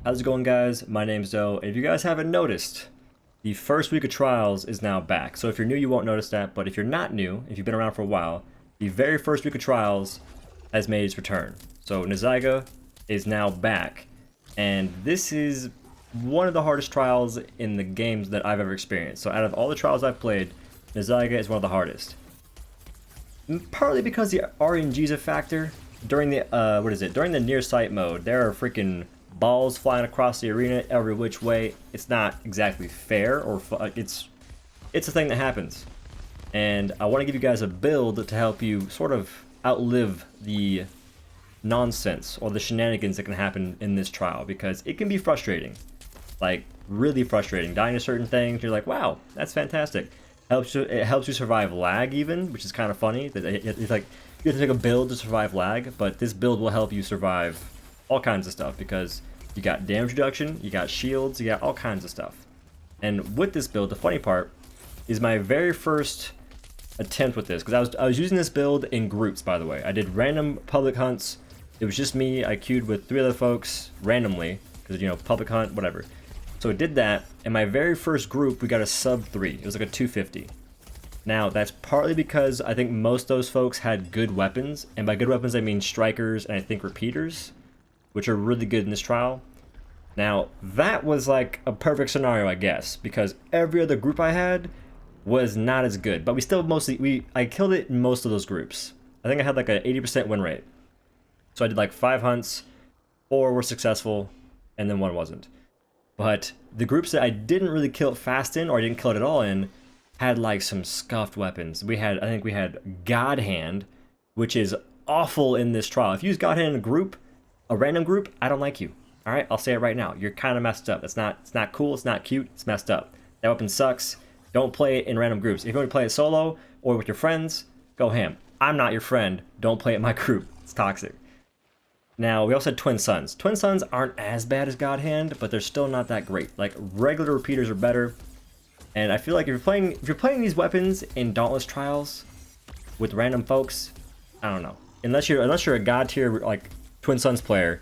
How's it going, guys? My name's Zoe. If you guys haven't noticed, the first week of trials is now back. So if you're new, you won't notice that, but if you're not new, if you've been around for a while, the very first week of trials has made its return. So Nazyga is now back, and this is one of the hardest trials in the games that I've ever experienced. So out of all the trials I've played, Nazyga is one of the hardest. Partly because the RNG is a factor. During the during the near sight mode, there are freaking balls flying across the arena every which way. It's not exactly fair, or it's a thing that happens. And I want to give you guys a build to help you sort of outlive the nonsense or the shenanigans that can happen in this trial, because it can be frustrating, like really frustrating. Dying to certain things, you're like, wow, that's fantastic. It helps you survive lag even, which is kind of funny. It's like you have to take a build to survive lag, but this build will help you survive all kinds of stuff, because you got damage reduction, you got shields, you got all kinds of stuff. And with this build, the funny part is my very first attempt with this, because I was using this build in groups, by the way. I did random public hunts. It was just me. I queued with 3 other folks randomly, because, you know, public hunt, whatever. So I did that, and my very first group, we got a sub 3. It was like a 250. Now, that's partly because I think most of those folks had good weapons, and by good weapons I mean strikers and I think repeaters, which are really good in this trial. Now, that was like a perfect scenario, I guess, because every other group I had was not as good, but we still I killed it in most of those groups. I think I had like an 80% win rate. So I did like 5 hunts, 4 were successful, and then 1 wasn't. But the groups that I didn't really kill it fast in, or I didn't kill it at all in, had like some scuffed weapons. I think we had God Hand, which is awful in this trial. If you use God Hand in a random group, I don't like you. All right, I'll say it right now. You're kind of messed up. It's not cool. It's not cute. It's messed up. That weapon sucks. Don't play it in random groups. If you want to play it solo or with your friends, go ham. I'm not your friend. Don't play it in my group. It's toxic. Now, we also had Twin Suns. Twin Suns aren't as bad as God Hand, but they're still not that great. Like, regular repeaters are better. And I feel like if you're playing these weapons in Dauntless trials with random folks, I don't know. Unless you're a god tier like Twin Suns player,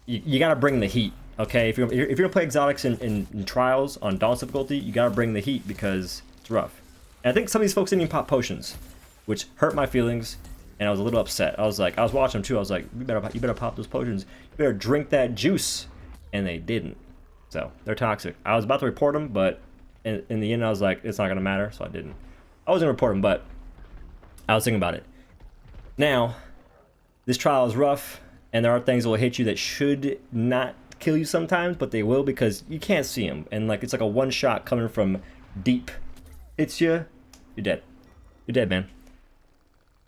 you gotta bring the heat. Okay, if you're gonna play exotics in trials on Dauntless difficulty, you gotta bring the heat because it's rough. And I think some of these folks didn't even pop potions, which hurt my feelings, and I was a little upset. I was watching them too. I was like, you better pop those potions. You better drink that juice, and they didn't. So they're toxic. I was about to report them, but in the end, I was like, it's not gonna matter, so I didn't. I was gonna report them, but I was thinking about it. Now, this trial is rough, and there are things that will hit you that should not kill you sometimes, but they will, because you can't see them, and like it's like a one shot coming from deep. It's you're dead. You're dead, man.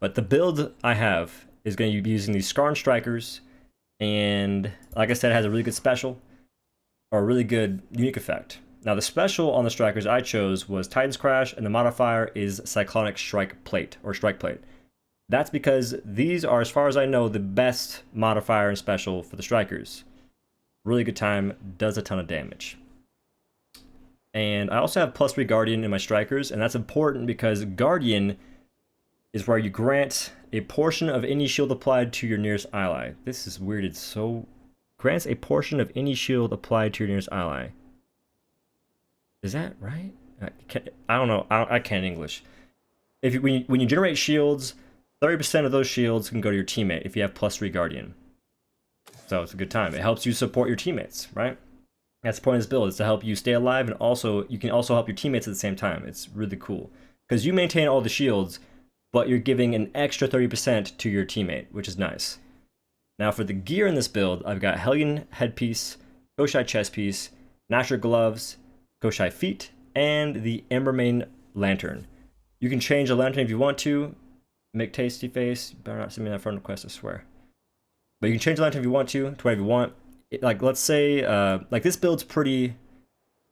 But the build I have is going to be using these Skarn strikers, and like I said, it has a really good special, or a really good unique effect. Now, the special on the strikers I chose was Titan's Crash, and the modifier is Cyclonic Strike Plate, or Strike Plate. That's because these are, as far as I know, the best modifier and special for the strikers. Really good time, does a ton of damage. And I also have +3 Guardian in my strikers, and that's important because Guardian is where you grant a portion of any shield applied to your nearest ally. This is weird. It's so... grants a portion of any shield applied to your nearest ally. Is that right? I don't know. I can't English. When you generate shields, 30% of those shields can go to your teammate if you have +3 Guardian. So it's a good time. It helps you support your teammates, right? That's the point of this build, is to help you stay alive, and also you can also help your teammates at the same time. It's really cool, because you maintain all the shields, but you're giving an extra 30% to your teammate, which is nice. Now, for the gear in this build, I've got Hellion Headpiece, Koshai Chest Piece, Nasher Gloves, Koshai Feet, and the Embermane Lantern. You can change the lantern if you want to. Make Tasty Face. You better not send me that friend request, I swear. But you can change the lantern if you want to whatever you want. Like, let's say, like this build's it's pretty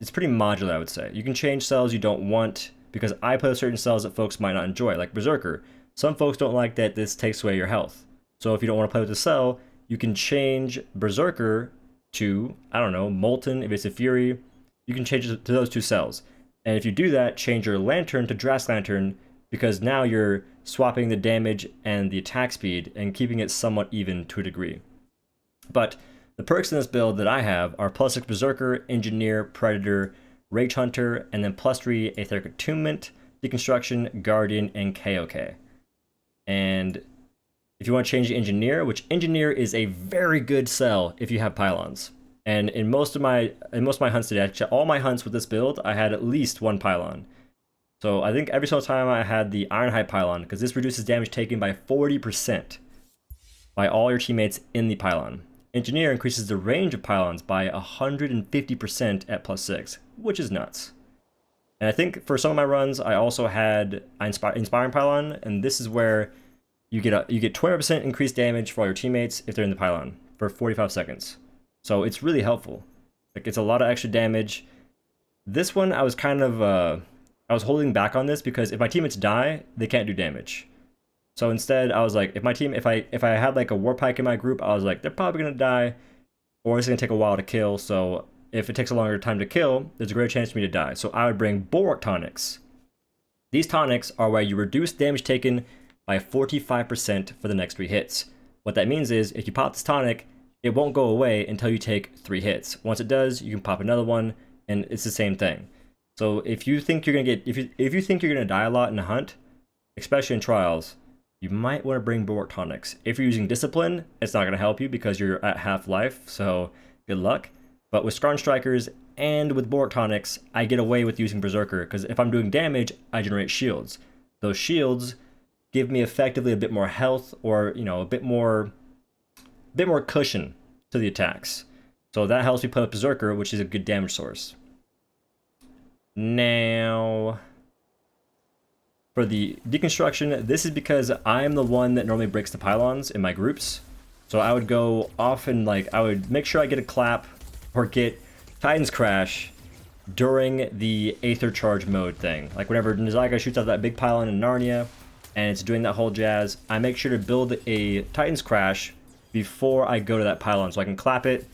modular, I would say. You can change cells you don't want, because I play certain cells that folks might not enjoy, like Berserker. Some folks don't like that this takes away your health. So if you don't want to play with the cell, you can change Berserker to, I don't know, Molten, if it's a Fury. You can change it to those 2 cells. And if you do that, change your Lantern to Drask Lantern, because now you're swapping the damage and the attack speed and keeping it somewhat even to a degree. But The perks in this build that I have are +6 Berserker, Engineer, Predator, Rage Hunter, and then +3 Aetheric Attunement, Deconstruction, Guardian, and KOK. And if you want to change the Engineer, which Engineer is a very good sell if you have pylons. And in most of my hunts today, actually all my hunts with this build, I had at least one pylon. So I think every single time I had the Ironhide pylon, because this reduces damage taken by 40% by all your teammates in the pylon. Engineer increases the range of pylons by 150% at +6, which is nuts. And I think for some of my runs, I also had Inspiring Pylon, and this is where you get 20% increased damage for all your teammates if they're in the pylon for 45 seconds. So it's really helpful. Like, it's a lot of extra damage. This one, I was kind of I was holding back on this because if my teammates die, they can't do damage. So instead, I was like, if I had like a Warpike in my group, I was like, they're probably gonna die, or it's gonna take a while to kill. So if it takes a longer time to kill, there's a greater chance for me to die. So I would bring Bulwark Tonics. These tonics are where you reduce damage taken by 45% for the next 3 hits. What that means is, if you pop this tonic, it won't go away until you take 3 hits. Once it does, you can pop another one, and it's the same thing. So if you think you're gonna get, if you think you're gonna die a lot in a hunt, especially in trials, you might want to bring Bulwark Tonics. If you're using Discipline, it's not gonna help you because you're at half life. So good luck. But with Skarn Strikers and with Bulwark Tonics, I get away with using Berserker because if I'm doing damage, I generate shields. Those shields give me effectively a bit more health, or a bit more cushion to the attacks. So that helps me put up Berserker, which is a good damage source. Now, for the deconstruction, this is because I'm the one that normally breaks the pylons in my groups. So I would go often, like, I would make sure I get a clap or get Titan's Crash during the Aether Charge mode thing. Like whenever Nizaiga shoots out that big pylon in Narnia and it's doing that whole jazz, I make sure to build a Titan's Crash before I go to that pylon so I can clap it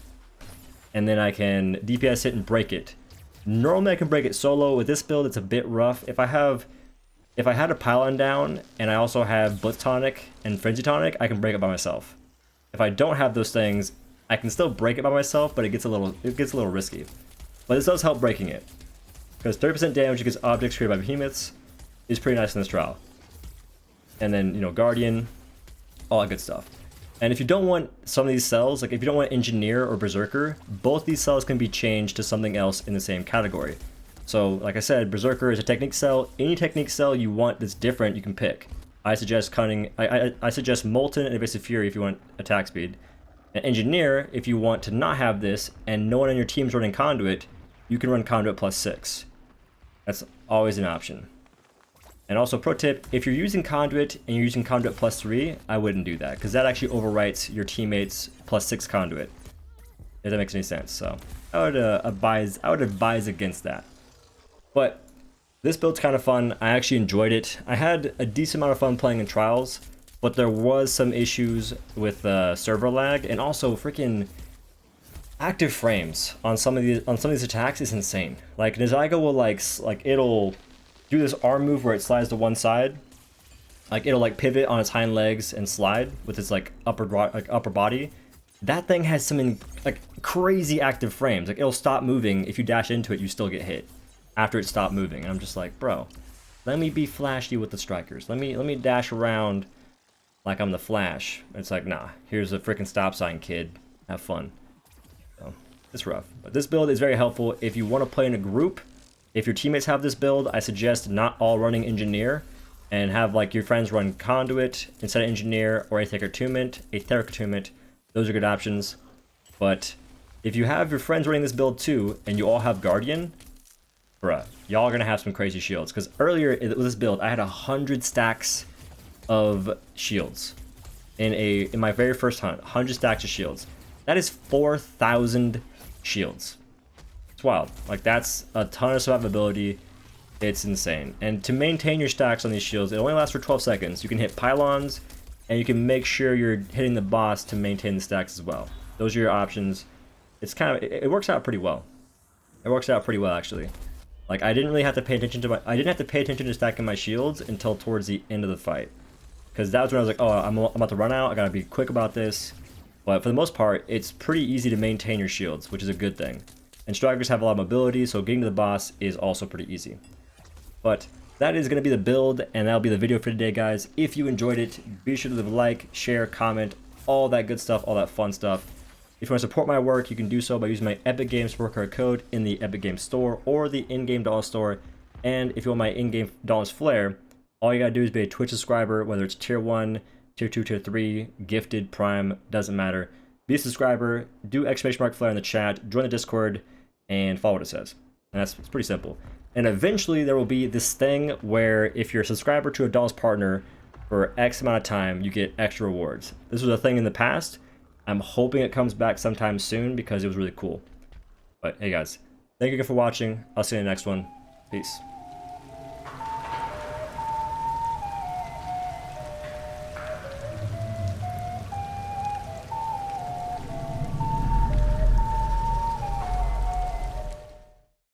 and then I can DPS it and break it. Normally I can break it solo. With this build, it's a bit rough. If I had a pylon down and I also have Blitz Tonic and Frenzy Tonic, I can break it by myself. If I don't have those things, I can still break it by myself, but it gets a little risky. But this does help breaking it, because 30% damage against objects created by behemoths is pretty nice in this trial. And then, Guardian, all that good stuff. And if you don't want some of these cells, like if you don't want Engineer or Berserker, both these cells can be changed to something else in the same category. So, like I said, Berserker is a technique cell. Any technique cell you want that's different, you can pick. I suggest Cunning. I suggest Molten and Evasive Fury if you want attack speed. And Engineer, if you want to not have this and no one on your team's running Conduit, you can run Conduit +6. That's always an option. And also, pro tip, if you're using Conduit and you're using Conduit +3, I wouldn't do that, because that actually overwrites your teammates +6 Conduit. If that makes any sense. So I would advise against that. But this build's kind of fun. I actually enjoyed it. I had a decent amount of fun playing in trials, but there was some issues with server lag, and also freaking active frames on some of these attacks is insane. Like Nizaiga will like it'll do this arm move where it slides to one side. Like it'll like pivot on its hind legs and slide with its like upper body. That thing has some like crazy active frames. Like it'll stop moving. If you dash into it, you still get hit after it stopped moving. And I'm just like, bro, let me be flashy with the strikers. Let me dash around like I'm the Flash. It's like, nah, here's a freaking stop sign, kid. Have fun. So, it's rough. But this build is very helpful if you want to play in a group. If your teammates have this build, I suggest not all running Engineer, and have like your friends run Conduit instead of Engineer, or Aetheric Attunement. Those are good options. But if you have your friends running this build too, and you all have Guardian, bruh, y'all are gonna have some crazy shields. Because earlier with this build, I had 100 stacks of shields in my very first hunt. 100 stacks of shields. That is 4,000 shields. It's wild. Like, that's a ton of survivability. It's insane. And to maintain your stacks on these shields, it only lasts for 12 seconds. You can hit pylons, and you can make sure you're hitting the boss to maintain the stacks as well. Those are your options. It's kind of, it works out pretty well. It works out pretty well, actually. Like, I didn't really have to pay attention to stacking my shields until towards the end of the fight. Because that was when I was like, oh, I'm about to run out. I gotta be quick about this. But for the most part, it's pretty easy to maintain your shields, which is a good thing. And strikers have a lot of mobility, so getting to the boss is also pretty easy. But that is going to be the build, and that'll be the video for today, guys. If you enjoyed it, be sure to leave a like, share, comment, all that good stuff, all that fun stuff. If you want to support my work, you can do so by using my Epic Games support card code in the Epic Games store or the in-game Dauntless store. And if you want my in-game Dauntless Flare, all you gotta do is be a Twitch subscriber, whether it's tier 1, tier 2, tier 3, gifted, prime, doesn't matter. Be a subscriber, do !flare in the chat, join the Discord, and follow what it says. And it's pretty simple. And eventually there will be this thing where if you're a subscriber to a Dauntless partner for X amount of time, you get extra rewards. This was a thing in the past. I'm hoping it comes back sometime soon because it was really cool. But hey guys, thank you again for watching. I'll see you in the next one. Peace.